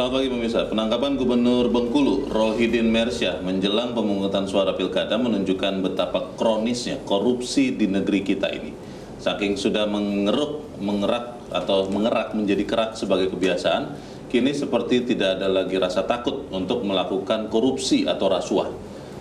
Selamat pagi pemirsa. Penangkapan Gubernur Bengkulu, Rohidin Mersyah, menjelang pemungutan suara pilkada menunjukkan betapa kronisnya korupsi di negeri kita ini. Saking sudah mengerak menjadi kerak sebagai kebiasaan, kini seperti tidak ada lagi rasa takut untuk melakukan korupsi atau rasuah.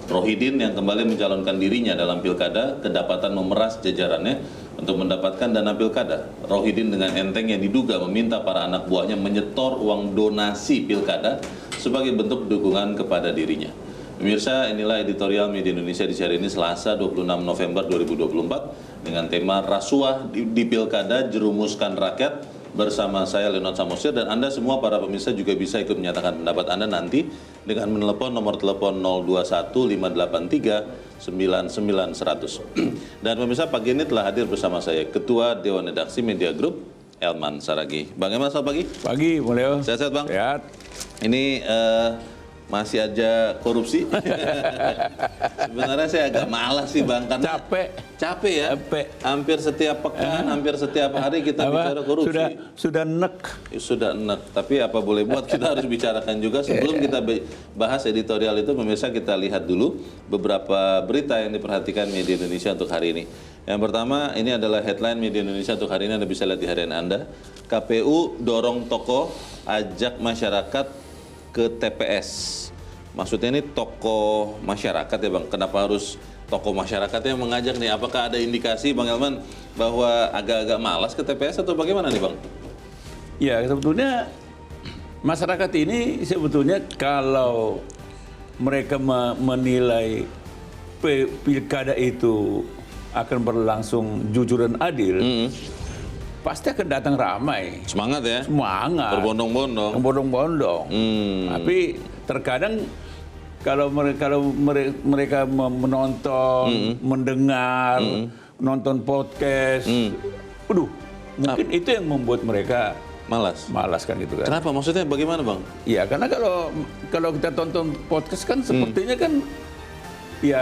Rohidin yang kembali mencalonkan dirinya dalam pilkada kedapatan memeras jajarannya untuk mendapatkan dana pilkada. Rohidin dengan entengnya diduga meminta para anak buahnya menyetor uang donasi pilkada sebagai bentuk dukungan kepada dirinya. Pemirsa, inilah editorial Media Indonesia di hari ini Selasa 26 November 2024 dengan tema Rasuah di Pilkada Jerumuskan Rakyat bersama saya Leonard Samosir, dan Anda semua para pemirsa juga bisa ikut menyatakan pendapat Anda nanti dengan menelepon nomor telepon 0215839900. Dan pemirsa, pagi ini telah hadir bersama saya Ketua Dewan Redaksi Media Group Elman Saragih. Bang Elman, selamat pagi. Pagi, Mulyo. Sehat-sehat Bang? Sehat. Ini masih aja korupsi. Sebenarnya saya agak malas sih Bang, karena capek ya. Hampir setiap pekan, hampir setiap hari kita bicara korupsi. Sudah enek. Sudah enek. Tapi apa boleh buat, kita harus bicarakan juga. Sebelum kita bahas editorial itu, pemirsa, kita lihat dulu beberapa berita yang diperhatikan Media Indonesia untuk hari ini. Yang pertama, ini adalah headline Media Indonesia untuk hari ini. Anda bisa lihat di harian Anda. KPU dorong tokoh ajak masyarakat ke TPS. Maksudnya ini tokoh masyarakat ya Bang. Kenapa harus tokoh masyarakat yang mengajak nih? Apakah ada indikasi Bang Elman bahwa agak-agak malas ke TPS atau bagaimana nih Bang? Ya, sebetulnya masyarakat ini sebetulnya kalau mereka menilai pilkada itu akan berlangsung jujur dan adil, pasti akan datang ramai. Semangat ya? Semangat. Berbondong-bondong. Berbondong-bondong. Tapi terkadang kalau mereka menonton, mendengar, nonton podcast, mungkin itu yang membuat mereka malas kan gitu kan. Kenapa? Maksudnya bagaimana Bang? Ya karena kalau kita tonton podcast kan sepertinya kan ya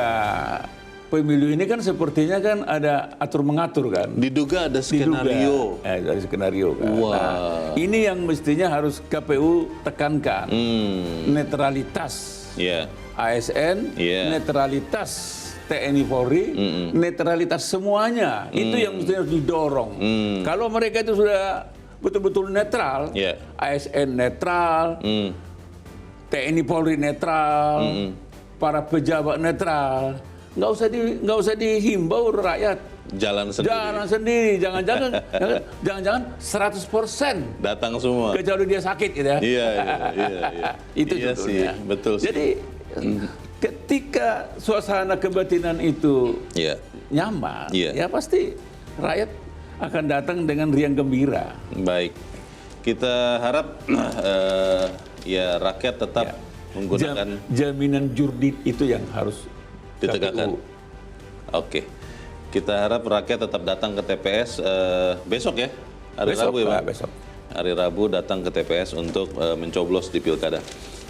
pemilu ini kan sepertinya kan ada atur-mengatur kan. Diduga ada skenario. Ada skenario kan. Wow. Nah, ini yang mestinya harus KPU tekankan. Netralitas ASN, netralitas TNI Polri, netralitas semuanya. Itu yang mestinya harus didorong. Kalau mereka itu sudah betul-betul netral, ASN netral, TNI Polri netral, para pejabat netral, nggak usah dihimbau rakyat jalan sendiri. Jangan 100% datang semua kecuali dia sakit gitu ya. Iya. Itu iya sih, betul sih. Jadi ketika suasana kebatinan itu nyaman, ya pasti rakyat akan datang dengan riang gembira. Baik, kita harap ya rakyat tetap menggunakan jaminan jurdil itu yang harus ditegakkan. Oke, kita harap rakyat tetap datang ke TPS besok ya, hari Rabu ya Bang? Besok. Hari Rabu datang ke TPS untuk mencoblos di pilkada.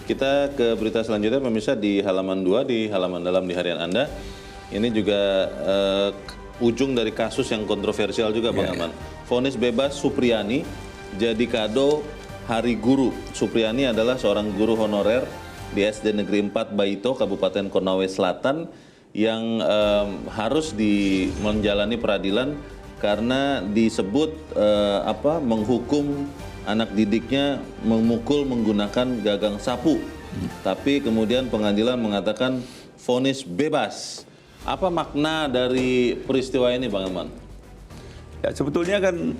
Kita ke berita selanjutnya pemirsa di halaman 2, di halaman dalam di harian Anda. Ini juga ujung dari kasus yang kontroversial juga Bang Aman. Vonis bebas Supriyani jadi kado Hari Guru. Supriyani adalah seorang guru honorer di SD Negeri 4 Baito, Kabupaten Konawe Selatan, yang harus menjalani peradilan karena disebut menghukum anak didiknya memukul menggunakan gagang sapu. Tapi kemudian pengadilan mengatakan vonis bebas. Apa makna dari peristiwa ini Bang Elman? Ya sebetulnya kan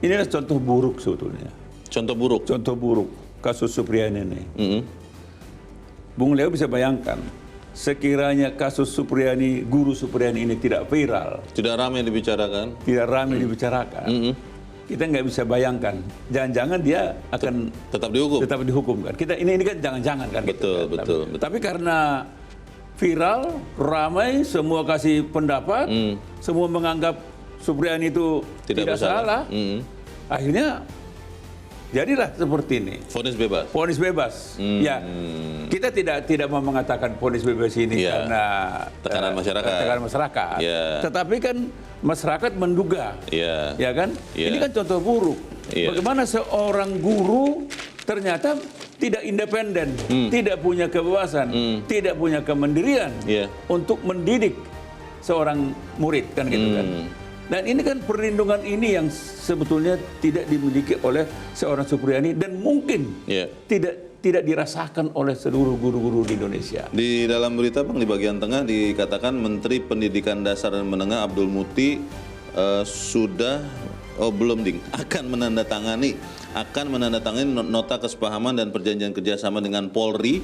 ini adalah contoh buruk sebetulnya. Contoh buruk? Contoh buruk kasus Supriyani ini. Bung Leo bisa bayangkan, sekiranya kasus Supriyani, guru Supriyani ini tidak viral, tidak ramai dibicarakan, kita nggak bisa bayangkan. Jangan-jangan dia akan tetap dihukum kan? Kita ini kan jangan-jangan kan? Betul. Tapi karena viral, ramai, semua kasih pendapat, semua menganggap Supriyani itu tidak salah, akhirnya jadilah seperti ini. Vonis bebas. Vonis bebas. Ya, kita tidak mau mengatakan vonis bebas ini karena tekanan masyarakat. Tetapi kan masyarakat menduga, ya kan? Ini kan contoh buruk. Bagaimana seorang guru ternyata tidak independen, tidak punya kebebasan, tidak punya kemandirian untuk mendidik seorang murid, kan gitu kan. Dan ini kan perlindungan ini yang sebetulnya tidak dimiliki oleh seorang Supriyadi dan mungkin tidak dirasakan oleh seluruh guru-guru di Indonesia. Di dalam berita Bang, di bagian tengah dikatakan Menteri Pendidikan Dasar dan Menengah Abdul Muti akan menandatangani nota kesepahaman dan perjanjian kerjasama dengan Polri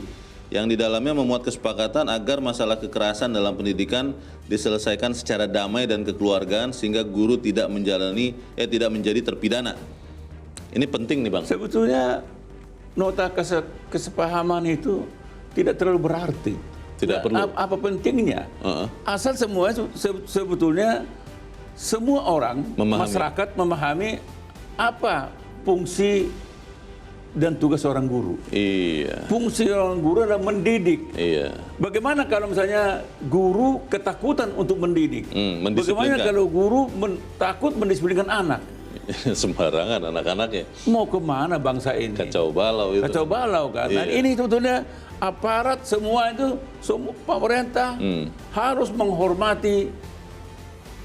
yang di dalamnya memuat kesepakatan agar masalah kekerasan dalam pendidikan diselesaikan secara damai dan kekeluargaan sehingga guru tidak menjadi terpidana. Ini penting nih Bang. Sebetulnya nota kesepahaman itu tidak terlalu berarti. Tidak perlu. Apa pentingnya? Asal semua sebetulnya semua orang masyarakat memahami apa fungsi dan tugas seorang guru. Iya. Fungsi seorang guru adalah mendidik. Iya. Bagaimana kalau misalnya guru ketakutan untuk mendidik? Bagaimana kalau guru takut mendisiplinkan anak? Sembarangan anak-anaknya. Mau kemana bangsa ini? Kacau balau itu. Kacau balau kan. Dan ini sebetulnya aparat semua itu, semua pemerintah harus menghormati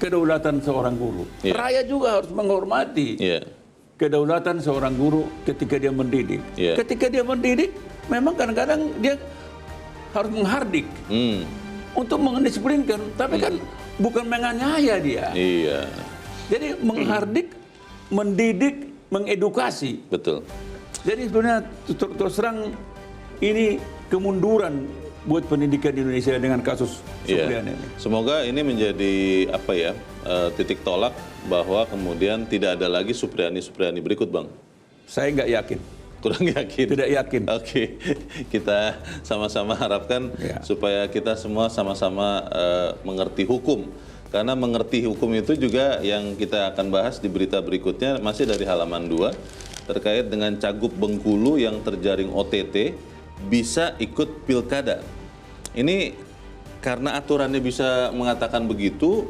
kedaulatan seorang guru. Rakyat juga harus menghormati kedaulatan seorang guru ketika dia mendidik. Ketika dia mendidik, memang kadang-kadang dia harus menghardik untuk mendisiplinkan, tapi kan bukan menganiaya dia. Iya. Jadi menghardik, mendidik, mengedukasi. Betul. Jadi sebenarnya terus terang ini kemunduran buat pendidikan di Indonesia dengan kasus Supriyadi ini. Semoga ini menjadi titik tolak bahwa kemudian tidak ada lagi Supriyadi berikut Bang. Saya nggak yakin. Kurang yakin? Tidak yakin. Oke, kita sama-sama harapkan supaya kita semua sama-sama mengerti hukum. Karena mengerti hukum itu juga yang kita akan bahas di berita berikutnya, masih dari halaman 2, terkait dengan Cagup Bengkulu yang terjaring OTT bisa ikut pilkada. Ini karena aturannya bisa mengatakan begitu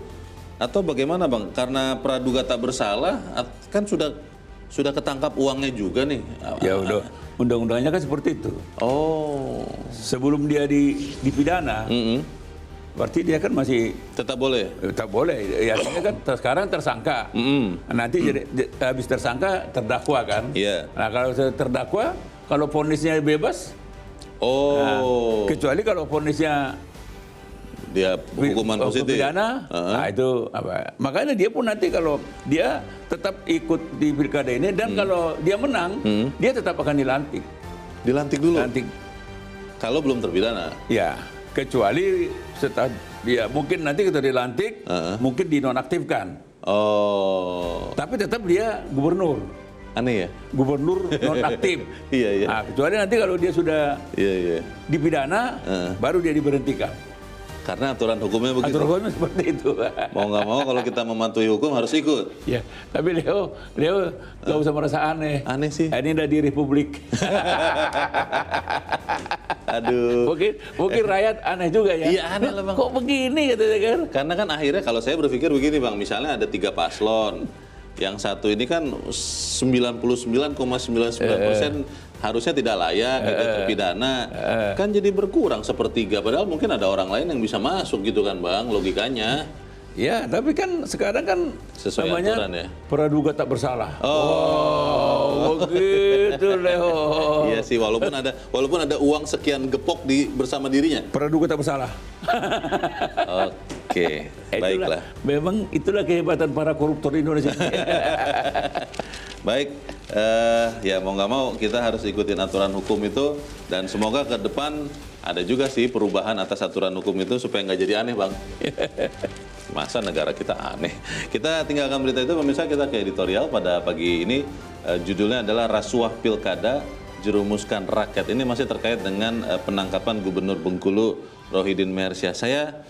atau bagaimana Bang? Karena praduga tak bersalah kan sudah ketangkap uangnya juga nih. Ya udah, undang-undangnya kan seperti itu. Oh. Sebelum dia dipidana, berarti dia kan masih tetap boleh. Tetap boleh. Ya kan sekarang tersangka. Nanti jadi habis tersangka terdakwa kan. Nah kalau terdakwa, kalau vonisnya bebas. Kecuali kalau vonisnya dia hukuman positif. Pidana, nah itu apa? Makanya dia pun nanti kalau dia tetap ikut di pilkada ini dan kalau dia menang, dia tetap akan dilantik. Dilantik dulu. Lantik. Kalau belum terpidana. Ya, kecuali setelah dia mungkin nanti kita dilantik, mungkin dinonaktifkan. Tapi tetap dia gubernur. Aneh ya? Gubernur nonaktif. Iya. Nah, kecuali nanti kalau dia sudah dipidana, baru dia diberhentikan. Karena aturan hukumnya begitu. Aturan hukumnya seperti itu. Mau nggak mau kalau kita mematuhi hukum harus ikut. Ya, tapi Leo nggak usah merasa aneh. Aneh sih. Ini udah di Republik. Aduh. Mungkin rakyat aneh juga ya. Iya aneh lah Bang. Kok begini katanya kan? Karena kan akhirnya kalau saya berpikir begini Bang, misalnya ada 3 paslon. Yang satu ini kan 99,99% harusnya tidak layak, terpidana. Kan jadi berkurang sepertiga. Padahal mungkin ada orang lain yang bisa masuk gitu kan Bang, logikanya. Ya, tapi kan sekarang kan sesuai namanya aturan ya. Praduga tak bersalah. Begitu Leo. Iya sih, walaupun ada uang sekian gepok bersama dirinya. Praduga tak bersalah. Oke, baiklah. Memang itulah kehebatan para koruptor di Indonesia. Baik, ya mau nggak mau kita harus ikutin aturan hukum itu dan semoga ke depan ada juga sih perubahan atas aturan hukum itu supaya nggak jadi aneh Bang. Masa negara kita aneh. Kita tinggalkan berita itu, pemirsa, kita ke editorial pada pagi ini. Judulnya adalah Rasuah Pilkada Jerumuskan Rakyat. Ini masih terkait dengan penangkapan Gubernur Bengkulu Rohidin Mehersyah. Saya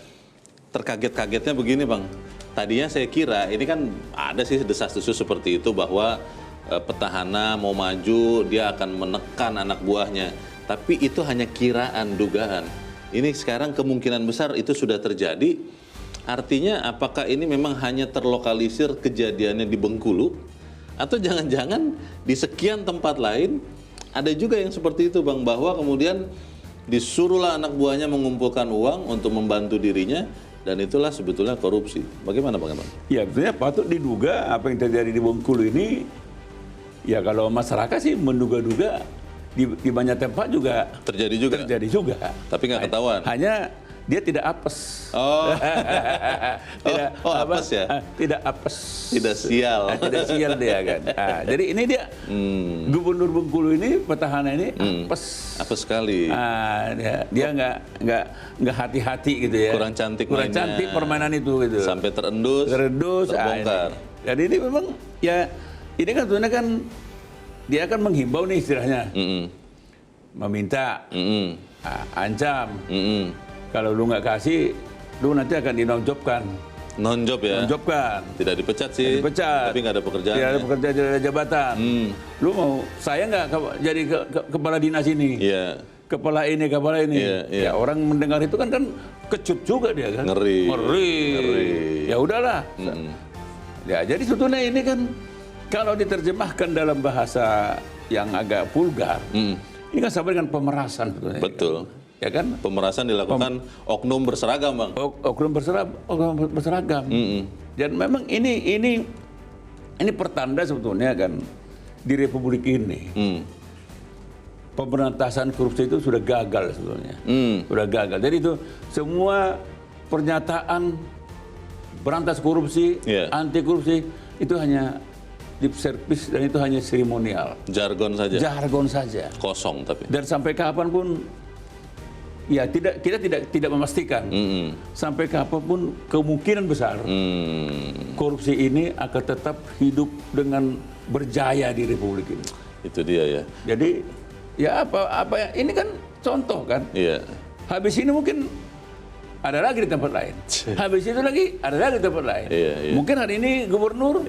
terkaget-kagetnya begini Bang. Tadinya saya kira ini kan ada sih desas-desus seperti itu bahwa petahana mau maju dia akan menekan anak buahnya. Tapi itu hanya kiraan, dugaan. Ini sekarang kemungkinan besar itu sudah terjadi. Artinya apakah ini memang hanya terlokalisir kejadiannya di Bengkulu? Atau jangan-jangan di sekian tempat lain ada juga yang seperti itu Bang, bahwa kemudian disuruhlah anak buahnya mengumpulkan uang untuk membantu dirinya, dan itulah sebetulnya korupsi. Bagaimana Bang Elman? Ya, sebetulnya patut diduga apa yang terjadi di Bengkulu ini, ya kalau masyarakat sih menduga-duga di banyak tempat juga Terjadi juga. Tapi nggak ketahuan. Hanya dia tidak apes. Oh, apes ya? Tidak apes. Tidak sial. Tidak sial dia kan. Jadi ini dia Gubernur Bengkulu ini, petahana ini apes. Apes sekali. Dia nggak hati-hati gitu ya. Kurang cantik permainan itu gitu. Sampai terendus. Terbongkar. Jadi ini memang ya, ini kan sebenarnya kan dia akan menghimbau nih istilahnya. Meminta, ancam. Kalau lu nggak kasih, lu nanti akan dinonjobkan. Non-job ya? Nonjobkan. Tidak dipecat sih. Dipecat. Tapi nggak ada pekerjaan. Tidak ada pekerjaan, tidak ada jabatan. Lu mau saya nggak jadi kepala dinas ini? Iya. Kepala ini. Iya. Ya orang mendengar itu kan kecut juga dia kan. Ngeri. Ya udahlah. Ya jadi sebetulnya ini kan kalau diterjemahkan dalam bahasa yang agak vulgar, ini kan sama dengan pemerasan sebetulnya. Betul. Ya kan? Pemerasan dilakukan oknum berseragam, Bang. Oknum berseragam. Dan memang ini pertanda sebetulnya kan di Republik ini. Pemberantasan korupsi itu sudah gagal sebetulnya. Sudah gagal. Jadi itu semua pernyataan berantas korupsi, anti korupsi itu hanya lip service dan itu hanya seremonial. Jargon saja. Kosong tapi. Dan sampai kapan pun ya kita tidak memastikan. Sampai kapanpun kemungkinan besar korupsi ini akan tetap hidup dengan berjaya di Republik ini. Itu dia ya. Jadi ya apa ini kan contoh kan. Iya. Habis ini mungkin ada lagi di tempat lain. Habis itu lagi ada lagi di tempat lain. Iya. Mungkin hari ini gubernur,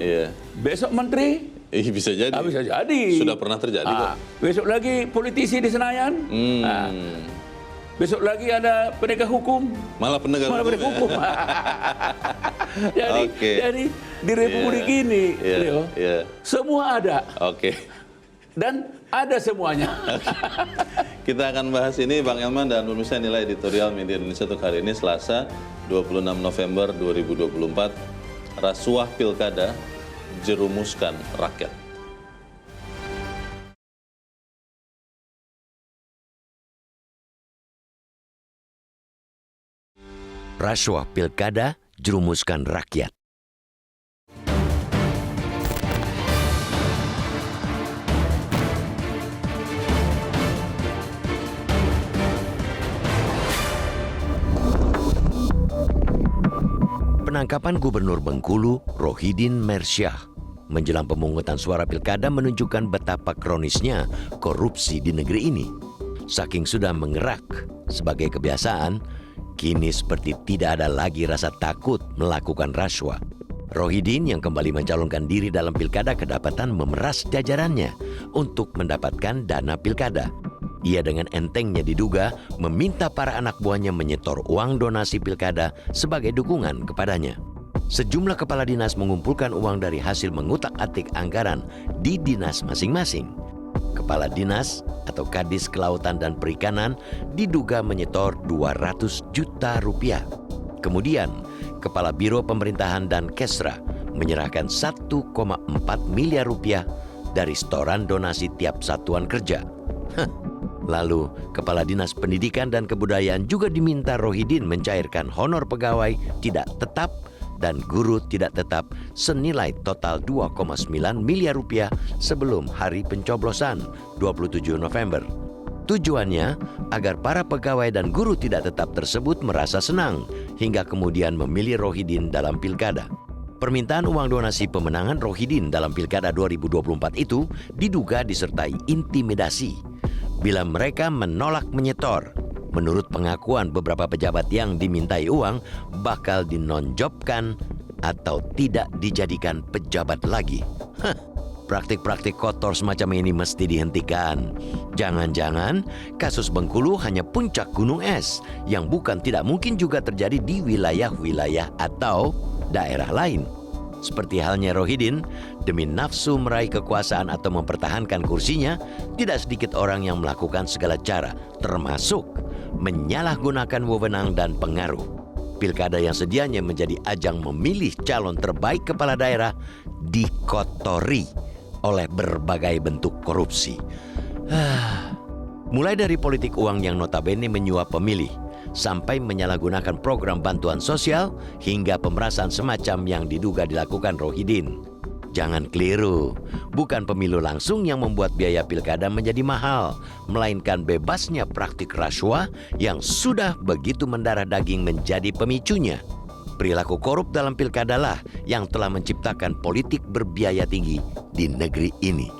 besok menteri. Bisa jadi. Bisa jadi. Sudah pernah terjadi kok. Besok lagi politisi di Senayan. Besok lagi ada penegak hukum. Malah penegak hukum. Jadi di Republik ini, Leo, semua ada. Dan ada semuanya. Kita akan bahas ini Bang Elman dan pemirsa, nilai editorial Media Indonesia untuk hari ini Selasa 26 November 2024. Rasuah pilkada jerumuskan rakyat. Rasuah pilkada jerumuskan rakyat. Penangkapan Gubernur Bengkulu, Rohidin Mersyah, menjelang pemungutan suara pilkada menunjukkan betapa kronisnya korupsi di negeri ini. Saking sudah mengerak sebagai kebiasaan, kini seperti tidak ada lagi rasa takut melakukan rasuah. Rohidin yang kembali mencalonkan diri dalam pilkada kedapatan memeras jajarannya untuk mendapatkan dana pilkada. Ia dengan entengnya diduga meminta para anak buahnya menyetor uang donasi pilkada sebagai dukungan kepadanya. Sejumlah kepala dinas mengumpulkan uang dari hasil mengutak-atik anggaran di dinas masing-masing. Kepala dinas atau Kadis Kelautan dan Perikanan diduga menyetor 200 juta rupiah. Kemudian, Kepala Biro Pemerintahan dan Kesra menyerahkan 1,4 miliar rupiah dari setoran donasi tiap satuan kerja. Lalu, Kepala Dinas Pendidikan dan Kebudayaan juga diminta Rohidin mencairkan honor pegawai tidak tetap dan guru tidak tetap senilai total 2,9 miliar rupiah sebelum hari pencoblosan 27 November. Tujuannya agar para pegawai dan guru tidak tetap tersebut merasa senang hingga kemudian memilih Rohidin dalam pilkada. Permintaan uang donasi pemenangan Rohidin dalam pilkada 2024 itu diduga disertai intimidasi. Bila mereka menolak menyetor, menurut pengakuan beberapa pejabat yang dimintai uang, bakal dinonjobkan atau tidak dijadikan pejabat lagi. Praktik-praktik kotor semacam ini mesti dihentikan. Jangan-jangan kasus Bengkulu hanya puncak gunung es yang bukan tidak mungkin juga terjadi di wilayah-wilayah atau daerah lain. Seperti halnya Rohidin, demi nafsu meraih kekuasaan atau mempertahankan kursinya, tidak sedikit orang yang melakukan segala cara, termasuk menyalahgunakan wewenang dan pengaruh. Pilkada yang sedianya menjadi ajang memilih calon terbaik kepala daerah dikotori oleh berbagai bentuk korupsi. Mulai dari politik uang yang notabene menyuap pemilih, sampai menyalahgunakan program bantuan sosial hingga pemerasan semacam yang diduga dilakukan Rohidin. Jangan keliru, bukan pemilu langsung yang membuat biaya pilkada menjadi mahal, melainkan bebasnya praktik rasuah yang sudah begitu mendarah daging menjadi pemicunya. Perilaku korup dalam pilkada lah yang telah menciptakan politik berbiaya tinggi di negeri ini.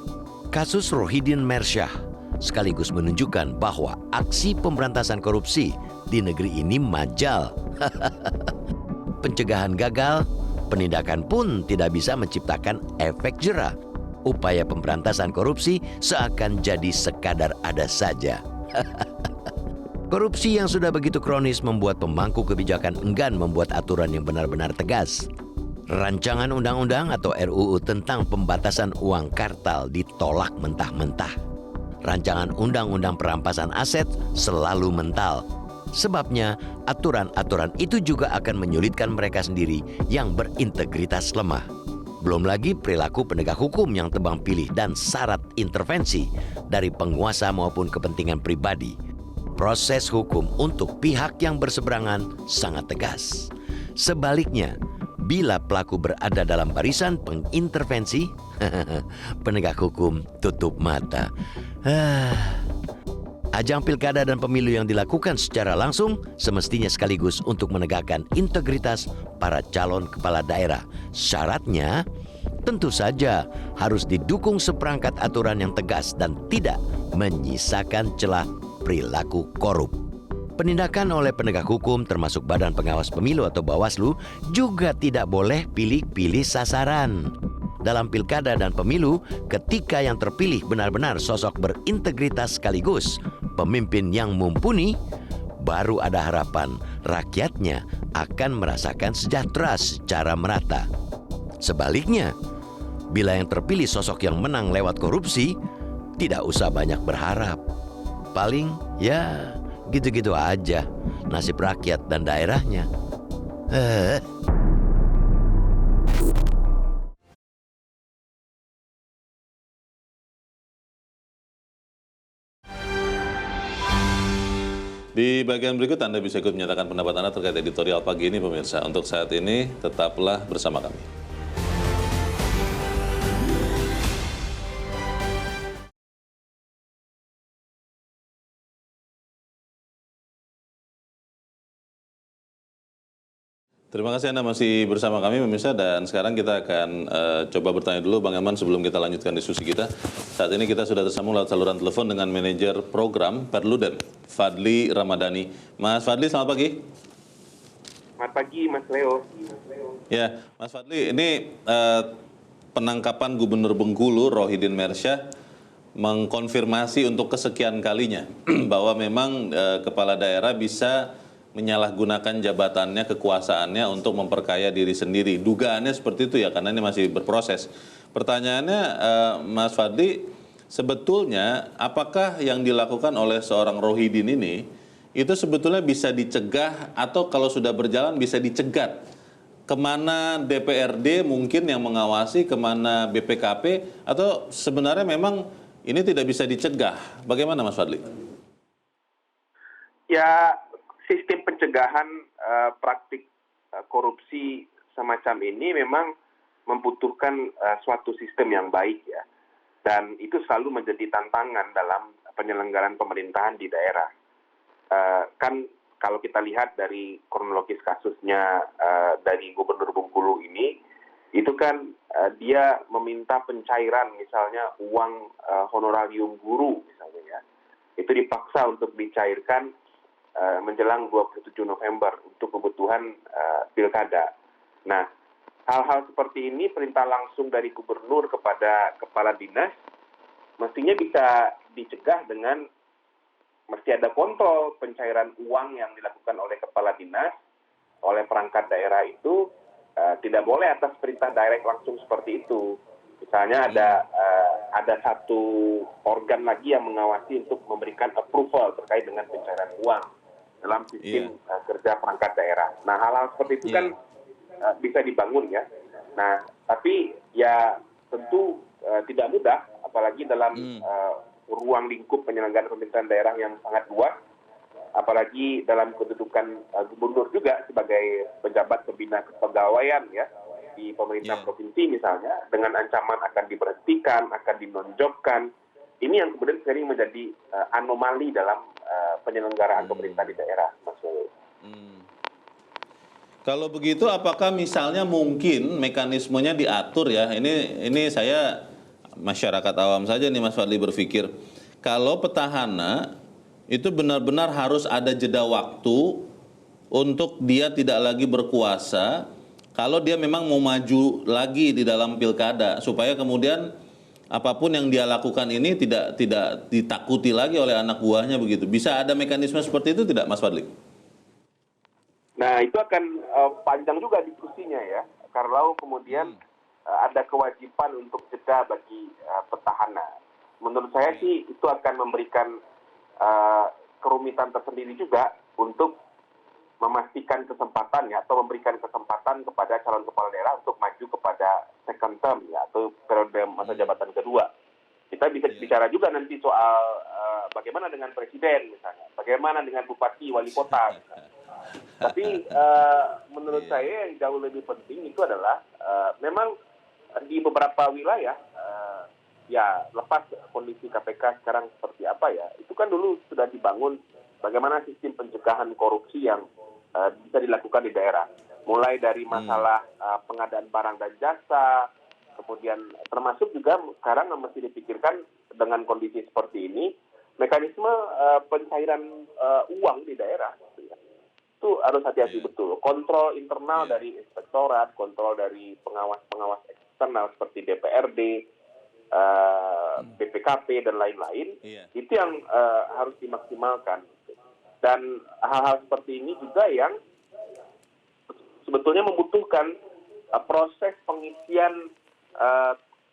Kasus Rohidin Mersyah sekaligus menunjukkan bahwa aksi pemberantasan korupsi di negeri ini majal. Pencegahan gagal, penindakan pun tidak bisa menciptakan efek jera. Upaya pemberantasan korupsi seakan jadi sekadar ada saja. Korupsi yang sudah begitu kronis membuat pemangku kebijakan enggan membuat aturan yang benar-benar tegas. Rancangan undang-undang atau RUU tentang pembatasan uang kartal ditolak mentah-mentah. Rancangan undang-undang perampasan aset selalu mental. Sebabnya, aturan-aturan itu juga akan menyulitkan mereka sendiri yang berintegritas lemah. Belum lagi perilaku penegak hukum yang tebang pilih dan syarat intervensi dari penguasa maupun kepentingan pribadi. Proses hukum untuk pihak yang berseberangan sangat tegas. Sebaliknya, bila pelaku berada dalam barisan pengintervensi, penegak hukum tutup mata. Ajang pilkada dan pemilu yang dilakukan secara langsung semestinya sekaligus untuk menegakkan integritas para calon kepala daerah. Syaratnya tentu saja harus didukung seperangkat aturan yang tegas dan tidak menyisakan celah perilaku korup. Penindakan oleh penegak hukum termasuk Badan Pengawas Pemilu atau Bawaslu juga tidak boleh pilih-pilih sasaran. Dalam pilkada dan pemilu, ketika yang terpilih benar-benar sosok berintegritas sekaligus pemimpin yang mumpuni, baru ada harapan rakyatnya akan merasakan sejahtera secara merata. Sebaliknya, bila yang terpilih sosok yang menang lewat korupsi, tidak usah banyak berharap. Paling ya gitu-gitu aja nasib rakyat dan daerahnya. Di bagian berikut Anda bisa ikut menyatakan pendapat Anda terkait editorial pagi ini pemirsa. Untuk saat ini tetaplah bersama kami. Terima kasih Anda masih bersama kami pemirsa, dan sekarang kita akan coba bertanya dulu Bang Elman sebelum kita lanjutkan diskusi kita. Saat ini kita sudah tersambung lewat saluran telepon dengan manajer program Perludem, Fadli Ramadhani. Mas Fadli, selamat pagi. Selamat pagi Mas Leo. Ya, Mas Fadli, ini penangkapan Gubernur Bengkulu Rohidin Mersyah mengkonfirmasi untuk kesekian kalinya bahwa memang kepala daerah bisa menyalahgunakan jabatannya, kekuasaannya untuk memperkaya diri sendiri. Dugaannya seperti itu ya, karena ini masih berproses. Pertanyaannya, Mas Fadli, sebetulnya apakah yang dilakukan oleh seorang Rohidin ini itu sebetulnya bisa dicegah atau kalau sudah berjalan bisa dicegat? Kemana DPRD mungkin yang mengawasi, kemana BPKP, atau sebenarnya memang ini tidak bisa dicegah? Bagaimana Mas Fadli? Ya, sistem pencegahan praktik korupsi semacam ini memang membutuhkan suatu sistem yang baik ya. Dan itu selalu menjadi tantangan dalam penyelenggaraan pemerintahan di daerah. Kan kalau kita lihat dari kronologis kasusnya dari Gubernur Bengkulu ini, itu kan dia meminta pencairan misalnya uang honorarium guru misalnya ya. Itu dipaksa untuk dicairkan menjelang 27 November untuk kebutuhan pilkada. Nah, hal-hal seperti ini perintah langsung dari gubernur kepada kepala dinas mestinya bisa dicegah dengan mesti ada kontrol pencairan uang yang dilakukan oleh kepala dinas, oleh perangkat daerah itu tidak boleh atas perintah direct langsung seperti itu. Misalnya ada satu organ lagi yang mengawasi untuk memberikan approval terkait dengan pencairan uang dalam sistem kerja perangkat daerah. Nah, hal-hal seperti itu kan bisa dibangun ya. Nah, tapi ya tentu tidak mudah, apalagi dalam ruang lingkup penyelenggaraan pemerintahan daerah yang sangat luas, apalagi dalam kedudukan gubernur juga sebagai pejabat pembina kepegawaian ya di pemerintah provinsi misalnya, dengan ancaman akan diberhentikan, akan dinonjolkan. Ini yang kemudian sering menjadi anomali dalam penyelenggaraan pemerintah di daerah, Mas Bowo. Kalau begitu, apakah misalnya mungkin mekanismenya diatur ya? Ini saya masyarakat awam saja nih Mas Fadli berpikir, kalau petahana itu benar-benar harus ada jeda waktu untuk dia tidak lagi berkuasa kalau dia memang mau maju lagi di dalam pilkada, supaya kemudian apapun yang dia lakukan ini tidak ditakuti lagi oleh anak buahnya begitu. Bisa ada mekanisme seperti itu tidak Mas Fadli? Nah, itu akan panjang juga diskusinya ya, kalau kemudian ada kewajiban untuk jeda bagi petahana. Menurut saya sih itu akan memberikan kerumitan tersendiri juga untuk memastikan kesempatan ya, atau memberikan kesempatan kepada calon kepala daerah untuk maju kepada second term ya, atau periode masa jabatan kedua. Kita bisa bicara juga nanti soal bagaimana dengan presiden misalnya, bagaimana dengan bupati, wali kota misalnya. Tapi menurut saya yang jauh lebih penting itu adalah memang di beberapa wilayah ya, lepas kondisi KPK sekarang seperti apa ya, itu kan dulu sudah dibangun bagaimana sistem pencegahan korupsi yang bisa dilakukan di daerah. Mulai dari masalah pengadaan barang dan jasa, kemudian termasuk juga sekarang mesti dipikirkan dengan kondisi seperti ini, mekanisme pencairan uang di daerah. Itu harus hati-hati betul. Kontrol internal dari inspektorat, kontrol dari pengawas-pengawas eksternal seperti DPRD, BPKP dan lain-lain, itu yang harus dimaksimalkan. Dan hal-hal seperti ini juga yang sebetulnya membutuhkan proses pengisian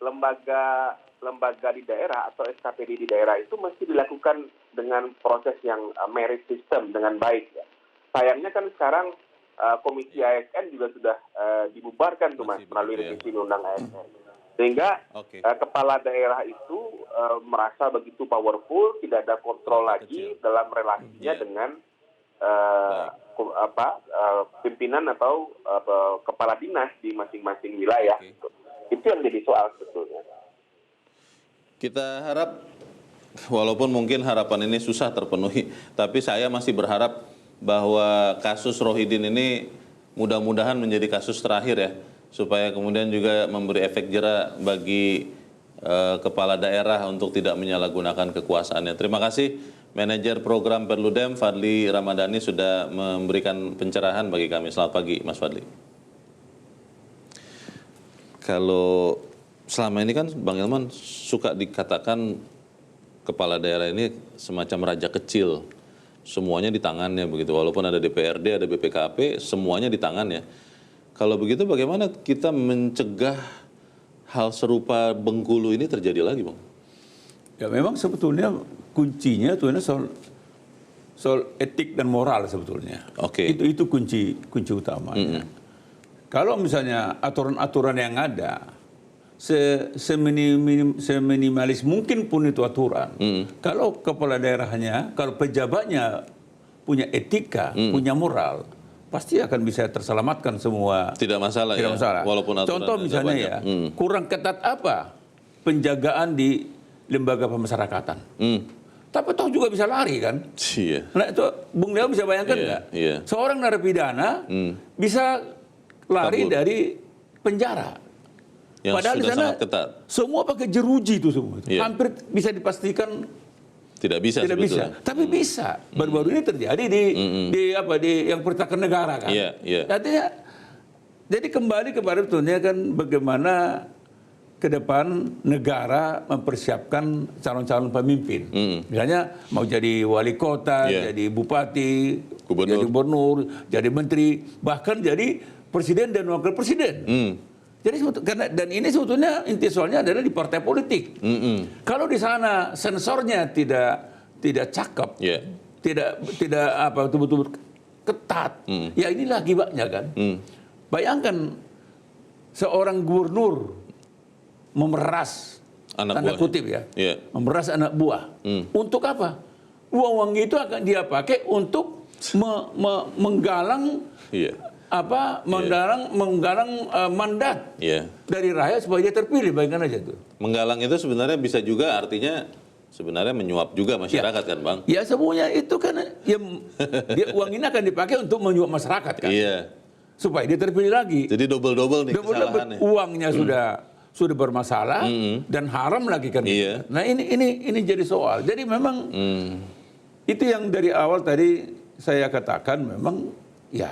lembaga di daerah atau SKPD di daerah itu mesti dilakukan dengan proses yang merit system dengan baik ya. Sayangnya kan sekarang Komisi ASN juga sudah dibubarkan tuh Mas, melalui revisi undang ASN. Sehingga kepala daerah itu merasa begitu powerful, tidak ada kontrol lagi dalam relasinya dengan pimpinan atau kepala dinas di masing-masing wilayah. Itu yang jadi soal sebetulnya. Kita harap, walaupun mungkin harapan ini susah terpenuhi, tapi saya masih berharap bahwa kasus Rohidin ini mudah-mudahan menjadi kasus terakhir ya, supaya kemudian juga memberi efek jera bagi kepala daerah untuk tidak menyalahgunakan kekuasaannya. Terima kasih Manajer Program Perludem Fadli Ramadhani sudah memberikan pencerahan bagi kami. Selamat pagi Mas Fadli. Kalau selama ini kan Bang Ilman suka dikatakan kepala daerah ini semacam raja kecil. Semuanya di tangannya begitu, walaupun ada DPRD, ada BPKP, semuanya di tangannya. Kalau begitu bagaimana kita mencegah hal serupa Bengkulu ini terjadi lagi, Bang? Ya memang sebetulnya kuncinya itu soal etik dan moral sebetulnya. Itu kunci utamanya. Kalau misalnya aturan-aturan yang ada seminimalis mungkin pun itu aturan. Kalau kepala daerahnya, kalau pejabatnya punya etika, punya moral, pasti akan bisa terselamatkan semua. Tidak masalah. Tidak masalah. Walaupun contoh misalnya ya, kurang ketat apa penjagaan di lembaga pemasyarakatan. Tapi toh juga bisa lari kan? Iya. Nah itu Bung Leo bisa bayangkan nggak? Iya. Seorang narapidana bisa lari dari penjara. Yang padahal di sana semua pakai jeruji itu semua. Hampir bisa dipastikan tidak bisa. Tapi bisa. Baru-baru ini terjadi di yang pertahanan negara kan. Artinya, jadi kembali kepada betulnya kan bagaimana ke depan negara mempersiapkan calon-calon pemimpin. Misalnya mau jadi wali kota, jadi bupati, jadi gubernur, jadi menteri, bahkan jadi presiden dan wakil presiden. Jadi karena dan ini sebetulnya inti soalnya adalah di partai politik. Kalau di sana sensornya tidak cakep, tidak apa betul-betul ketat, ya inilah akibatnya kan. Bayangkan seorang gubernur memeras Anak tanda buah. kutip ya, memeras anak buah. Untuk apa? Uang itu akan dia pakai untuk menggalang menggalang mandat dari rakyat supaya dia terpilih, bayangkan aja tuh. Menggalang itu sebenarnya bisa juga artinya sebenarnya menyuap juga masyarakat kan Bang? Ya semuanya itu kan uang ini akan dipakai untuk menyuap masyarakat kan. Iya. Supaya dia terpilih lagi. Jadi double-double nih kesalahannya. Uangnya sudah bermasalah dan haram lagi kan. Iya. Nah ini jadi soal. Jadi memang itu yang dari awal tadi saya katakan memang ya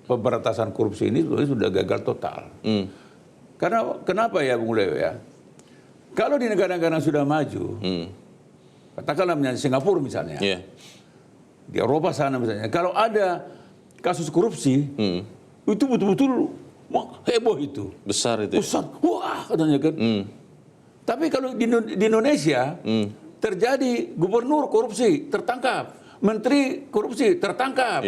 pemberantasan korupsi ini sudah gagal total. Karena kenapa ya Bung Leo ya? Kalau di negara-negara yang sudah maju, katakanlah misalnya Singapura misalnya, di Eropa sana misalnya, kalau ada kasus korupsi, itu betul-betul heboh itu. Besar itu. Besar, wah katanya kan. Tapi kalau di Indonesia terjadi gubernur korupsi tertangkap, menteri korupsi tertangkap,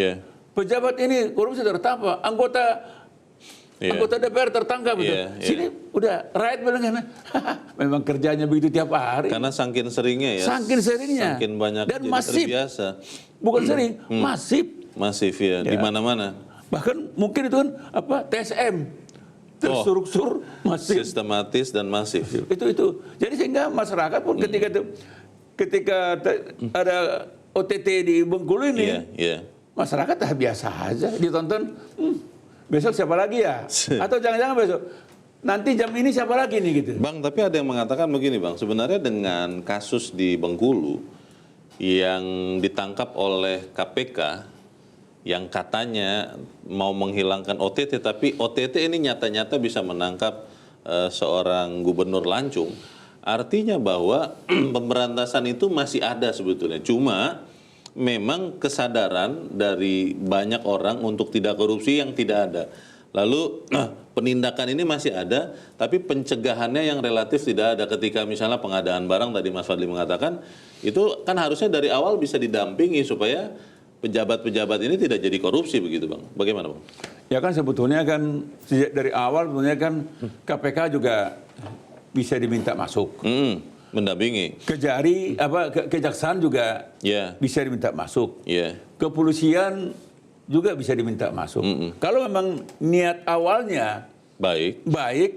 pejabat ini korupsi tertangkap, anggota DPR tertangkap gitu. Sini udah rakyat bilang memang kerjanya begitu tiap hari. Karena saking seringnya ya. Saking seringnya. Saking banyak dan masif. terbiasa. Bukan sering, masif. Masif ya, di mana-mana. Bahkan mungkin itu kan TSM terstruktur, masif, sistematis dan masif. Itu. Jadi sehingga masyarakat pun ketika ada OTT di Bengkulu ini, masyarakat biasa aja ditonton. Besok siapa lagi ya? Atau jangan-jangan besok nanti jam ini siapa lagi nih gitu. Bang, tapi ada yang mengatakan begini Bang, sebenarnya dengan kasus di Bengkulu yang ditangkap oleh KPK yang katanya mau menghilangkan OTT, tapi OTT ini nyata-nyata bisa menangkap seorang gubernur lancung. Artinya bahwa pemberantasan itu masih ada sebetulnya. Cuma memang kesadaran dari banyak orang untuk tidak korupsi yang tidak ada. Lalu penindakan ini masih ada, tapi pencegahannya yang relatif tidak ada. Ketika misalnya pengadaan barang, tadi Mas Fadli mengatakan, itu kan harusnya dari awal bisa didampingi supaya pejabat-pejabat ini tidak jadi korupsi begitu Bang. Bagaimana Bang? Ya kan sebetulnya kan sejak dari awal sebetulnya kan KPK juga bisa diminta masuk. Mendampingi. Kejaksaan juga bisa diminta masuk. Kepolisian juga bisa diminta masuk. Kalau memang niat awalnya baik,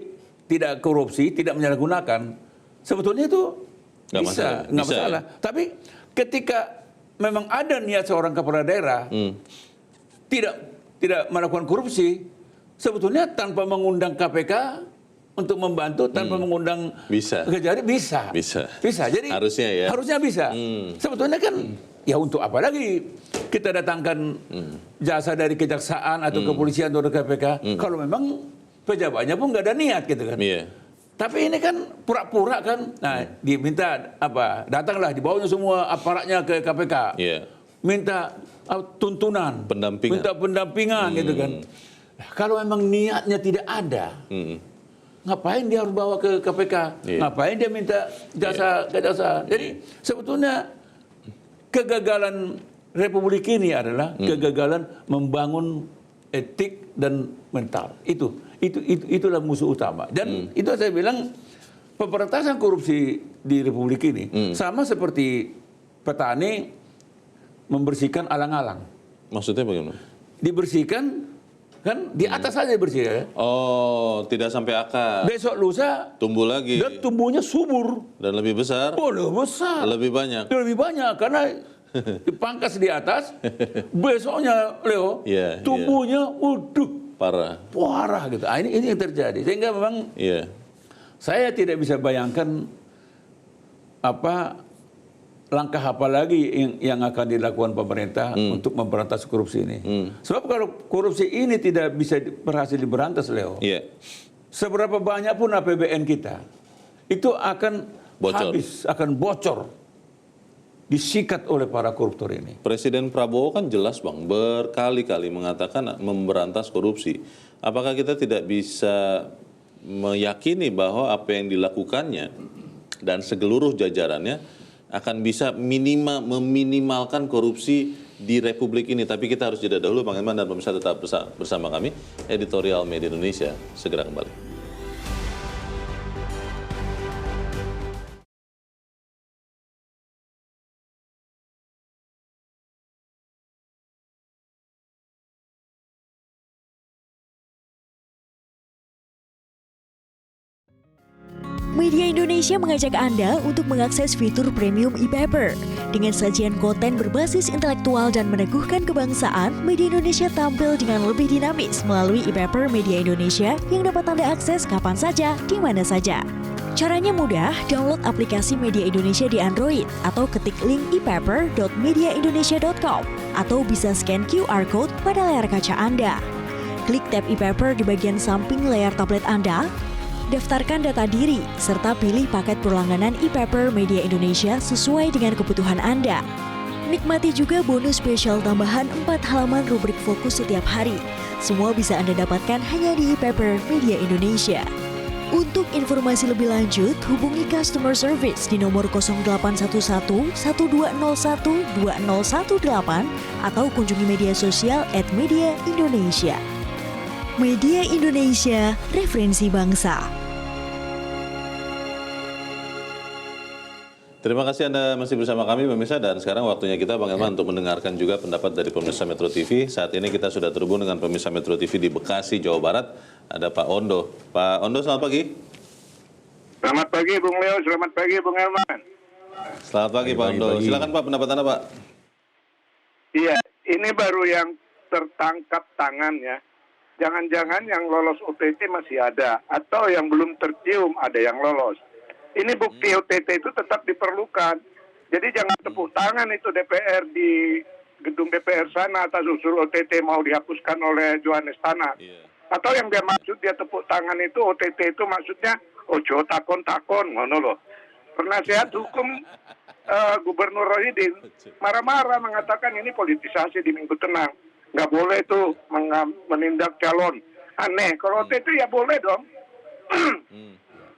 tidak korupsi, tidak menyalahgunakan, sebetulnya itu nggak masalah. Ya? Tapi ketika memang ada niat seorang kepala daerah tidak melakukan korupsi, sebetulnya tanpa mengundang KPK untuk membantu, tanpa mengundang Kejari bisa. Jadi harusnya bisa. Sebetulnya kan ya untuk apa lagi kita datangkan jasa dari kejaksaan atau kepolisian atau KPK kalau memang pejabatnya pun nggak ada niat gitu kan. Tapi ini kan pura-pura kan. Nah, diminta datanglah dibawanya semua aparatnya ke KPK. Minta tuntunan, minta pendampingan gitu kan. Nah, kalau memang niatnya tidak ada, ngapain dia harus bawa ke KPK? Ngapain dia minta jasa kejaksaan? Jadi sebetulnya kegagalan Republik ini adalah kegagalan membangun etik dan mental. Itulah musuh utama. Dan itu saya bilang pemberantasan korupsi di Republik ini sama seperti petani membersihkan alang-alang. Maksudnya bagaimana? Dibersihkan kan di atas saja bersihkan. Oh, tidak sampai akar. Besok lusa tumbuh lagi. Dan tumbuhnya subur dan lebih besar. Oh, lebih besar. Lebih banyak. Lebih banyak karena dipangkas di atas. Besoknya Leo tumbuhnya parah gitu. Ini yang terjadi. Sehingga memang saya tidak bisa bayangkan langkah apa lagi yang akan dilakukan pemerintah untuk memberantas korupsi ini. Sebab kalau korupsi ini tidak bisa berhasil diberantas, Leo, seberapa banyak pun APBN kita, itu akan habis, akan bocor, disikat oleh para koruptor ini. Presiden Prabowo kan jelas Bang, berkali-kali mengatakan memberantas korupsi. apakah kita tidak bisa meyakini bahwa apa yang dilakukannya dan seluruh jajarannya akan bisa meminimalkan korupsi di Republik ini. Tapi kita harus jeda dahulu, Bang Elman dan pemirsa tetap bersama kami. Editorial Media Indonesia segera kembali. Media Indonesia mengajak Anda untuk mengakses fitur premium e-paper. Dengan sajian konten berbasis intelektual dan meneguhkan kebangsaan, Media Indonesia tampil dengan lebih dinamis melalui e-paper Media Indonesia yang dapat Anda akses kapan saja, di mana saja. Caranya mudah, download aplikasi Media Indonesia di Android atau ketik link e-paper.mediaindonesia.com atau bisa scan QR Code pada layar kaca Anda. Klik tab e-paper di bagian samping layar tablet Anda, daftarkan data diri, serta pilih paket berlangganan e-paper Media Indonesia sesuai dengan kebutuhan Anda. Nikmati juga bonus spesial tambahan 4 halaman rubrik fokus setiap hari. Semua bisa Anda dapatkan hanya di e-paper Media Indonesia. Untuk informasi lebih lanjut, hubungi customer service di nomor 0811 1201 2018 atau kunjungi media sosial @Media Indonesia. Media Indonesia, referensi bangsa. Terima kasih Anda masih bersama kami pemirsa, dan sekarang waktunya kita Bang Elman untuk mendengarkan juga pendapat dari pemirsa Metro TV. Saat ini kita sudah terhubung dengan pemirsa Metro TV di Bekasi, Jawa Barat. Ada Pak Ondo. Pak Ondo, selamat pagi. Selamat pagi Bung Leo, selamat pagi Bung Elman. Selamat pagi Pak Ondo. Silakan Pak, pendapat Anda Pak. Iya, ini baru yang tertangkap tangannya. Jangan-jangan yang lolos OTT masih ada, atau yang belum tercium ada yang lolos. Ini bukti OTT itu tetap diperlukan. Jadi jangan tepuk tangan itu DPR di gedung DPR sana atas usul OTT mau dihapuskan oleh Johannes Tanak. Atau yang dia maksud dia tepuk tangan itu OTT itu maksudnya ojo takon-takon, ngono loh. Penasihat hukum Gubernur Rohidin marah-marah mengatakan ini politisasi di Minggu Tenang. Nggak boleh tuh menindak calon. Aneh, kalau OTT ya boleh dong.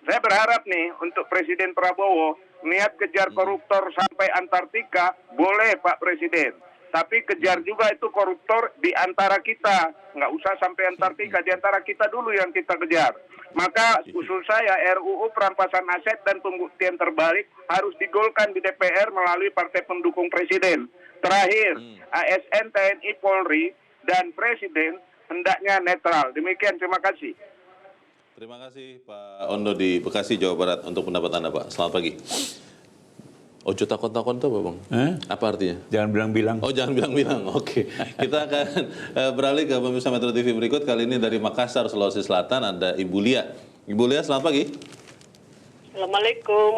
Saya berharap nih untuk Presiden Prabowo, niat kejar koruptor sampai Antartika, boleh Pak Presiden. Tapi kejar juga itu koruptor di antara kita. Nggak usah sampai Antartika, di antara kita dulu yang kita kejar. Maka usul saya RUU perampasan aset dan pembuktian terbalik harus digolkan di DPR melalui partai pendukung Presiden. Terakhir, ASN, TNI, Polri, dan Presiden hendaknya netral. Demikian, terima kasih. Terima kasih Pak Ondo di Bekasi, Jawa Barat untuk pendapat Anda Pak. Selamat pagi. Ojo takon-takon itu apa Bang? Apa artinya? Jangan bilang-bilang. Oh, jangan bilang-bilang. Oke. Kita akan beralih ke pemirsa Metro TV berikut. Kali ini dari Makassar, Sulawesi Selatan ada Ibu Lia. Ibu Lia, selamat pagi. Assalamualaikum.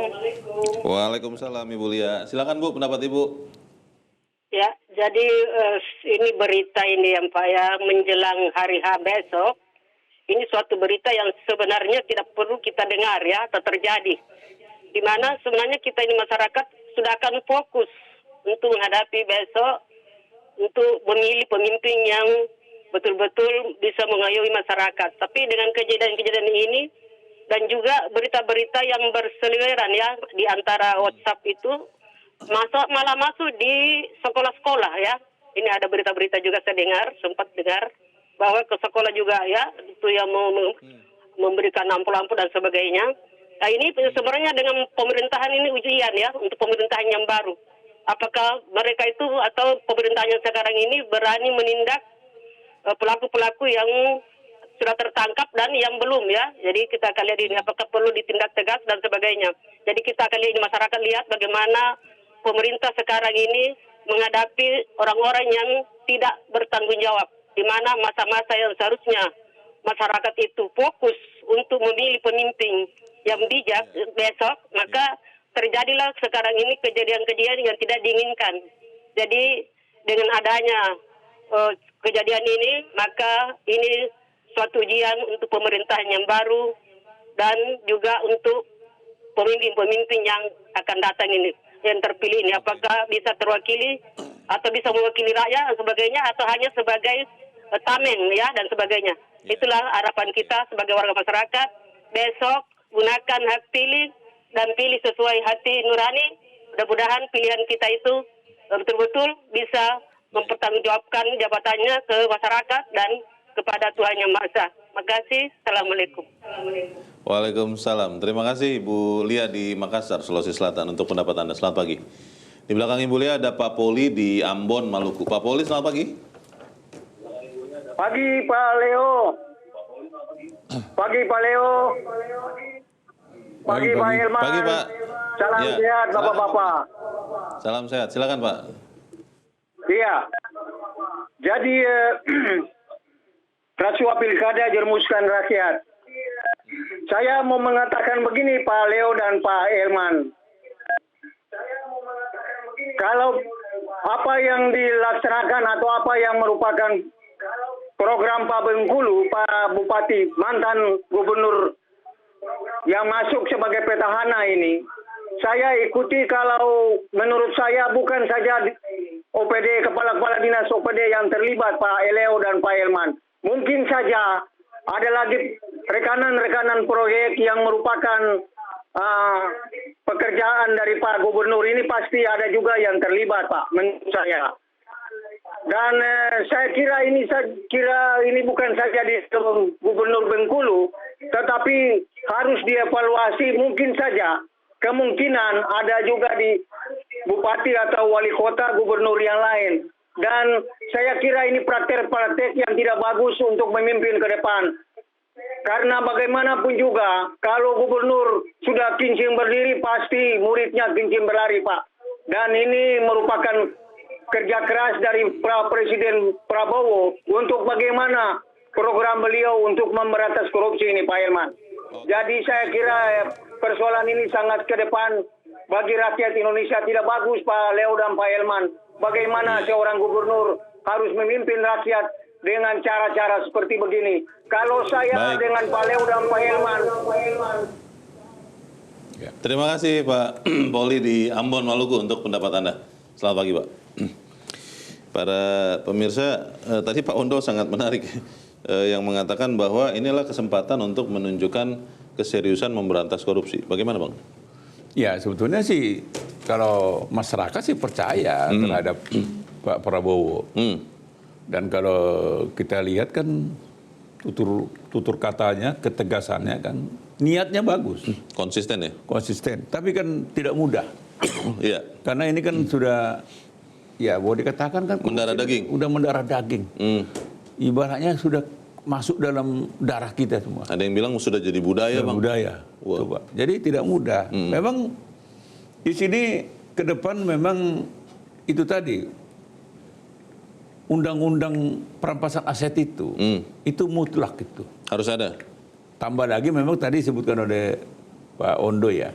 Waalaikumsalam Ibu Lia. Silakan Bu, pendapat Ibu. Ya, jadi ini berita ini yang Pak ya menjelang hari H besok. Ini suatu berita yang sebenarnya tidak perlu kita dengar ya, atau terjadi. Di mana sebenarnya kita ini masyarakat sudah akan fokus untuk menghadapi besok, untuk memilih pemimpin yang betul-betul bisa mengayomi masyarakat. Tapi dengan kejadian-kejadian ini dan juga berita-berita yang berseliweran ya di antara WhatsApp itu malah masuk di sekolah-sekolah ya. Ini ada berita-berita juga saya dengar, sempat dengar bahwa ke sekolah juga ya itu yang memberikan ampul-ampul dan sebagainya. Nah ini sebenarnya dengan pemerintahan ini ujian ya untuk pemerintahan yang baru. Apakah mereka itu atau pemerintahan yang sekarang ini berani menindak pelaku-pelaku yang sudah tertangkap dan yang belum ya. Jadi kita akan lihat ini apakah perlu ditindak tegas dan sebagainya. Jadi kita akan lihat masyarakat lihat bagaimana pemerintah sekarang ini menghadapi orang-orang yang tidak bertanggung jawab. Di mana masa-masa yang seharusnya masyarakat itu fokus untuk memilih pemimpin yang bijak besok, maka terjadilah sekarang ini kejadian-kejadian yang tidak diinginkan. Jadi dengan adanya kejadian ini, maka ini suatu ujian untuk pemerintahan yang baru dan juga untuk pemimpin-pemimpin yang akan datang ini, yang terpilih ini. Apakah bisa terwakili atau bisa mewakili rakyat dan sebagainya, atau hanya sebagai tameng ya dan sebagainya. Itulah harapan kita sebagai warga masyarakat. Besok gunakan hak pilih dan pilih sesuai hati nurani. Mudah-mudahan pilihan kita itu betul-betul bisa mempertanggungjawabkan jabatannya ke masyarakat dan kepada Tuhan Yang Maha Esa. Terima kasih. Assalamualaikum. Waalaikumsalam. Terima kasih Ibu Lia di Makassar, Sulawesi Selatan untuk pendapat Anda. Selamat pagi. Di belakang Ibu Lia ada Pak Poli di Ambon, Maluku. Pak Poli, selamat pagi. Pagi Pak Leo. Pagi Pak Leo. Pagi Pak Hilman. Pagi Pak. Salam Ya, sehat Bapak-bapak. Salam sehat. Silakan Pak. Iya. Jadi rasuah pilkada jerumuskan rakyat. Saya mau mengatakan begini Pak Leo dan Pak Hilman. Kalau apa yang dilaksanakan atau apa yang merupakan program Pak Bengkulu, Pak Bupati, mantan gubernur yang masuk sebagai petahana ini, saya ikuti. Kalau menurut saya bukan saja OPD, kepala-kepala dinas OPD yang terlibat, Pak Leo dan Pak Hilman. Mungkin saja ada lagi rekanan-rekanan proyek yang merupakan pekerjaan dari Pak Gubernur ini, pasti ada juga yang terlibat, Pak, menurut saya. Dan saya kira ini bukan saja di Gubernur Bengkulu, tetapi harus dievaluasi. Mungkin saja kemungkinan ada juga di bupati atau wali kota gubernur yang lain. Dan saya kira ini praktek-praktek yang tidak bagus untuk memimpin ke depan. Karena bagaimanapun juga, kalau gubernur sudah kincing berdiri, pasti muridnya kincing berlari, Pak. Dan ini merupakan kerja keras dari Presiden Prabowo untuk bagaimana program beliau untuk memberantas korupsi ini, Pak Hilman. Jadi saya kira persoalan ini sangat ke depan bagi rakyat Indonesia tidak bagus, Pak Leo dan Pak Hilman. Bagaimana seorang gubernur harus memimpin rakyat dengan cara-cara seperti begini. Kalau saya dengan Pak Leo dan Pak Hilman. Terima kasih Pak Poli di Ambon, Maluku untuk pendapat Anda. Selamat pagi Pak. Para pemirsa, tadi Pak Ondo sangat menarik yang mengatakan bahwa inilah kesempatan untuk menunjukkan keseriusan memberantas korupsi. Bagaimana Bang? Ya sebetulnya sih kalau masyarakat sih percaya terhadap Pak Prabowo. Dan kalau kita lihat kan tutur katanya, ketegasannya kan niatnya bagus. Konsisten ya? Konsisten, tapi kan tidak mudah. Iya. Karena ini kan sudah, ya boleh dikatakan kan mendarah daging. Udah mendarah daging. Ibaratnya sudah masuk dalam darah kita semua. Ada yang bilang sudah jadi budaya, Bang. Budaya. Wow. Coba. Jadi tidak mudah. Memang di sini ke depan memang itu tadi undang-undang perampasan aset itu mutlak itu. Harus ada. Tambah lagi memang tadi disebutkan oleh Pak Ondo ya.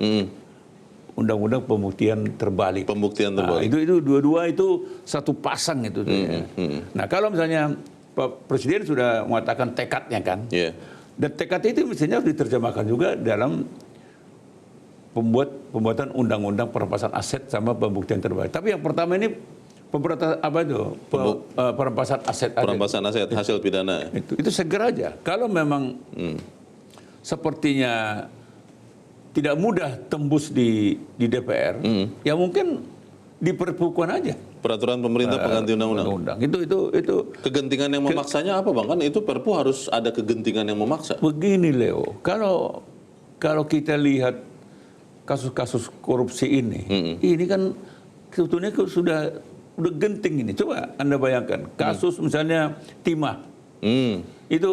Undang-undang pembuktian terbalik. Pembuktian terbalik. Nah, itu dua-dua itu satu pasang itu. Nah, kalau misalnya Pak Presiden sudah mengatakan tekadnya kan. Yeah. Dan tekad itu mestinya harus diterjemahkan juga dalam pembuatan undang-undang perampasan aset sama pembuktian terbalik. Tapi yang pertama ini pemberantasan apa itu? Perampasan aset. Perampasan aset hasil pidana. Itu segera aja. Kalau memang sepertinya tidak mudah tembus di DPR, ya mungkin diperpukan aja. Peraturan pemerintah pengganti undang-undang. Itu kegentingan yang memaksanya apa Bang? Kan itu Perpu harus ada kegentingan yang memaksa. Begini Leo, kalau kita lihat kasus-kasus korupsi ini kan sebetulnya sudah genting ini. Coba Anda bayangkan, kasus misalnya timah, itu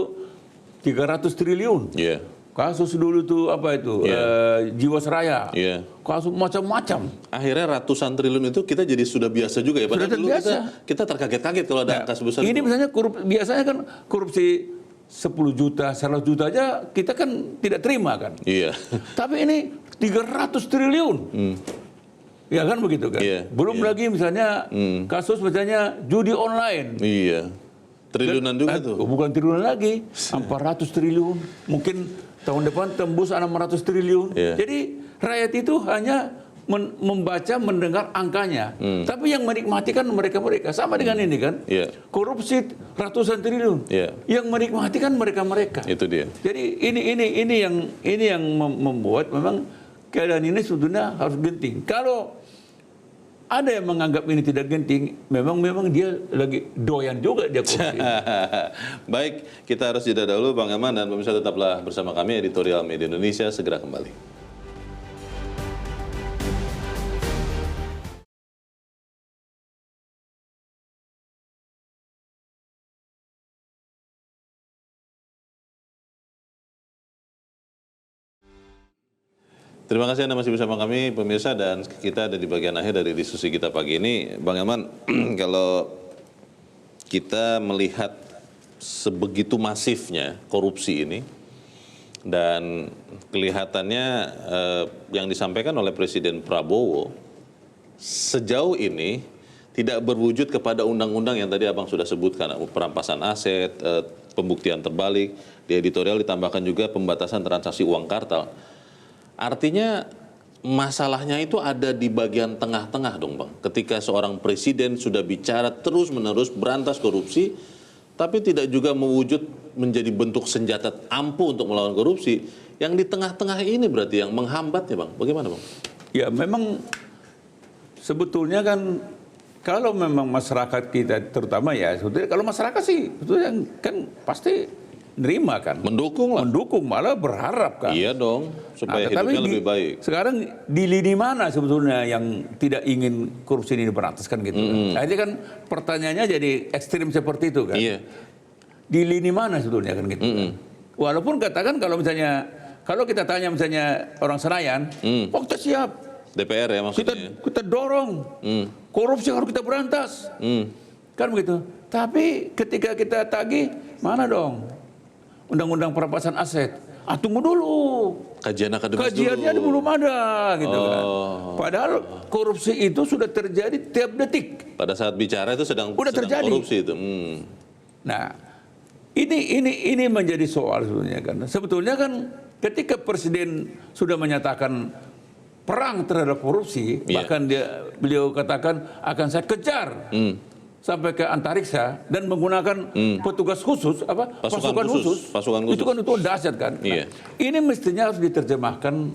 300 triliun. Yeah. Kasus dulu tuh apa itu, Jiwasraya, kasus macam-macam. Akhirnya ratusan triliun itu kita jadi sudah biasa juga ya. Padahal dulu kita terkaget-kaget kalau ada angka sebesar ini itu. misalnya biasanya kan korupsi 10 juta, 100 juta aja kita kan tidak terima kan. Iya. Tapi ini 300 triliun. Ya kan begitu kan. Belum lagi misalnya kasus misalnya judi online. Iya. Triliunan juga tuh. Bukan triliunan lagi, 400 triliun. Mungkin tahun depan tembus 600 triliun. Jadi rakyat itu hanya membaca, mendengar angkanya. Tapi yang menikmati kan mereka-mereka. Sama dengan ini kan. Korupsi ratusan triliun. Yang menikmati kan mereka-mereka. Itu dia. Jadi ini yang membuat memang keadaan ini sebetulnya harus genting. Kalau ada yang menganggap ini tidak genting, memang dia lagi doyan juga dia korupsi. Baik, kita harus jeda dahulu Bang Eman, dan pemirsa tetaplah bersama kami, Editorial Media Indonesia segera kembali. Terima kasih Anda masih bersama kami, pemirsa, dan kita ada di bagian akhir dari diskusi kita pagi ini. Bang Eman, kalau kita melihat sebegitu masifnya korupsi ini, dan kelihatannya yang disampaikan oleh Presiden Prabowo sejauh ini tidak berwujud kepada undang-undang yang tadi Abang sudah sebutkan, perampasan aset, pembuktian terbalik, di editorial ditambahkan juga pembatasan transaksi uang kartal. Artinya masalahnya itu ada di bagian tengah-tengah dong Bang. Ketika seorang presiden sudah bicara terus-menerus berantas korupsi, tapi tidak juga mewujud menjadi bentuk senjata ampuh untuk melawan korupsi. Yang di tengah-tengah ini berarti yang menghambatnya Bang. Bagaimana Bang? Ya memang sebetulnya kan kalau memang masyarakat kita terutama ya, sebetulnya kalau masyarakat sih sebetulnya kan pasti nerima kan, mendukung malah berharap kan. Iya dong, supaya hidupnya lebih baik. Sekarang di lini mana sebetulnya yang tidak ingin korupsi ini diberantas kan gitu. Akhirnya kan pertanyaannya jadi ekstrim seperti itu kan. Iya. Di lini mana sebetulnya kan gitu. Walaupun katakan kalau kita tanya misalnya orang Senayan, oh kita siap. DPR ya maksudnya. Kita dorong korupsi harus kita berantas. Kan begitu. Tapi ketika kita tagih, mana dong undang-undang perampasan aset? Tunggu dulu. Kajiannya belum ada gitu kan. Padahal korupsi itu sudah terjadi tiap detik. Pada saat bicara itu sedang terjadi korupsi itu. Nah, ini menjadi soal sebetulnya kan. Sebetulnya kan ketika presiden sudah menyatakan perang terhadap korupsi, bahkan beliau katakan akan saya kejar sampai ke antariksa dan menggunakan petugas khusus, pasukan khusus. Itu kan itu dahsyat kan. Nah, ini mestinya harus diterjemahkan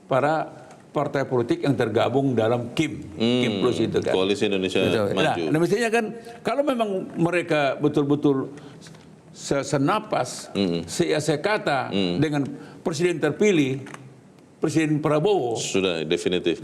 para partai politik yang tergabung dalam KIM Plus itu kan. Koalisi Indonesia Maju. Nah, mestinya kan kalau memang mereka betul-betul senapas, sekata dengan presiden terpilih, Presiden Prabowo sudah definitif.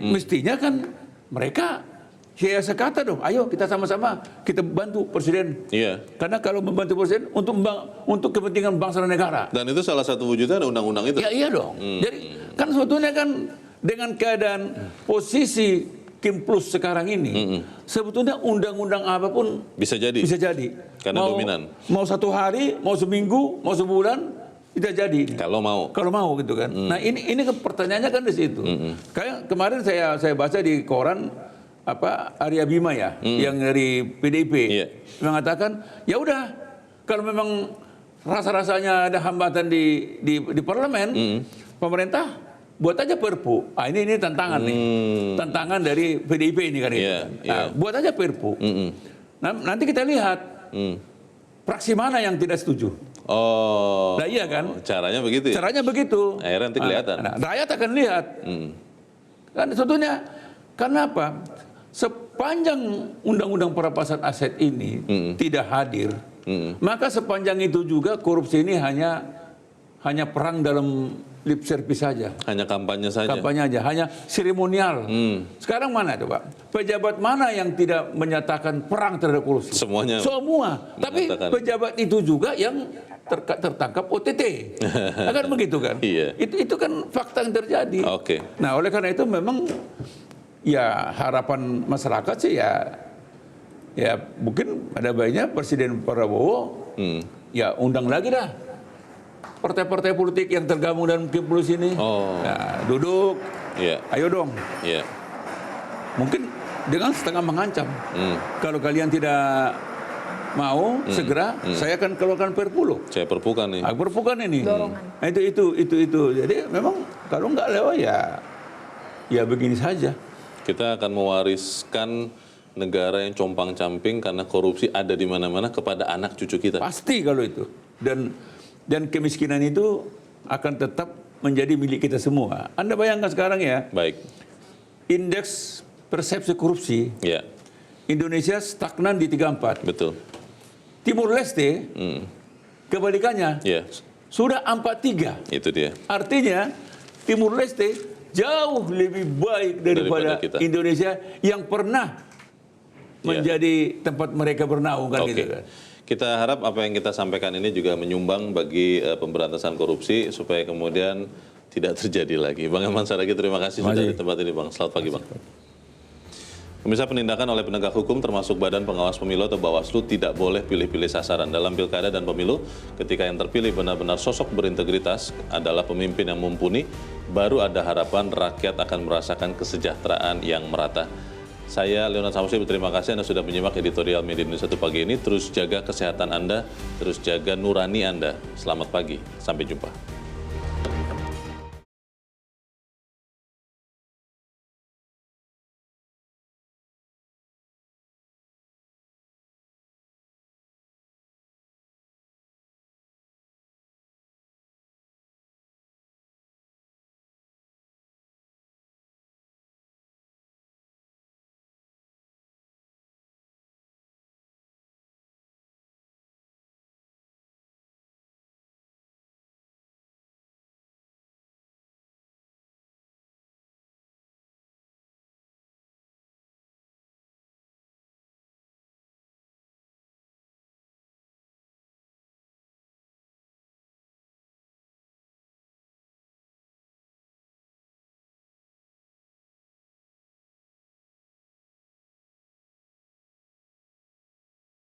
Mestinya kan mereka sekata dong, ayo kita sama-sama kita bantu presiden. Iya. Karena kalau membantu presiden untuk kepentingan bangsa dan negara. Dan itu salah satu wujudnya ada undang-undang itu. Ya iya dong. Jadi kan sebetulnya kan dengan keadaan posisi KIM Plus sekarang ini, sebetulnya undang-undang apapun bisa jadi. Karena dominan. Mau 1 hari, mau seminggu, mau sebulan. Tidak jadi. Kalau mau gitu kan. Nah ini pertanyaannya kan di situ. Kayak kemarin saya baca di koran Arya Bima ya, yang dari PDIP mengatakan ya udah kalau memang rasa-rasanya ada hambatan di parlemen, pemerintah buat aja Perpu. Ini tantangan nih, tantangan dari PDIP ini kan itu. Buat aja Perpu. Nanti kita lihat fraksi mana yang tidak setuju. Nah iya kan? Caranya begitu ya? Caranya begitu. Akhirnya nanti kelihatan. Rakyat akan lihat. Kan sebetulnya, kenapa? Sepanjang undang-undang perampasan aset ini tidak hadir, maka sepanjang itu juga korupsi ini hanya perang dalam lip service saja. Hanya kampanye saja. Kampanye aja, hanya seremonial. Sekarang mana coba? Pejabat mana yang tidak menyatakan perang terhadap korupsi? Semuanya. Semua. Tapi pejabat itu juga yang tertangkap OTT. Akan begitu kan? Iya. Itu kan fakta yang terjadi. Oke. Nah, oleh karena itu memang ya harapan masyarakat sih ya mungkin ada baiknya Presiden Prabowo ya undang lagi dah partai-partai politik yang tergabung dalam KIM Plus ini. Nah, duduk. Ayo dong. Mungkin dengan setengah mengancam. Kalau kalian tidak mau segera, saya akan keluarkan Perpu loh. Saya perpukan nih. Perpukan ini. Nah, itu. Jadi memang kalau nggak lewat ya ya begini saja. Kita akan mewariskan negara yang compang-camping karena korupsi ada di mana-mana kepada anak cucu kita. Pasti kalau itu. Dan kemiskinan itu akan tetap menjadi milik kita semua. Anda bayangkan sekarang ya, Baik. indeks persepsi korupsi Ya, Indonesia stagnan di 34. betul. Timur Leste kebalikannya Ya, sudah 43. itu dia. Artinya Timur Leste jauh lebih baik daripada kita. Indonesia yang pernah menjadi tempat mereka bernaung kan Oke. gitu kan. Kita harap apa yang kita sampaikan ini juga menyumbang bagi pemberantasan korupsi supaya kemudian tidak terjadi lagi. Bang Eman Saragih, terima kasih sudah di tempat ini, Bang. Selamat pagi, Bang. Pemirsa, penindakan oleh penegak hukum termasuk Badan Pengawas Pemilu atau Bawaslu tidak boleh pilih-pilih sasaran dalam pilkada dan pemilu. Ketika yang terpilih benar-benar sosok berintegritas adalah pemimpin yang mumpuni, baru ada harapan rakyat akan merasakan kesejahteraan yang merata. Saya Leonard Samusi berterima kasih Anda sudah menyimak editorial Media Indonesia pagi ini. Terus jaga kesehatan Anda, terus jaga nurani Anda. Selamat pagi, sampai jumpa.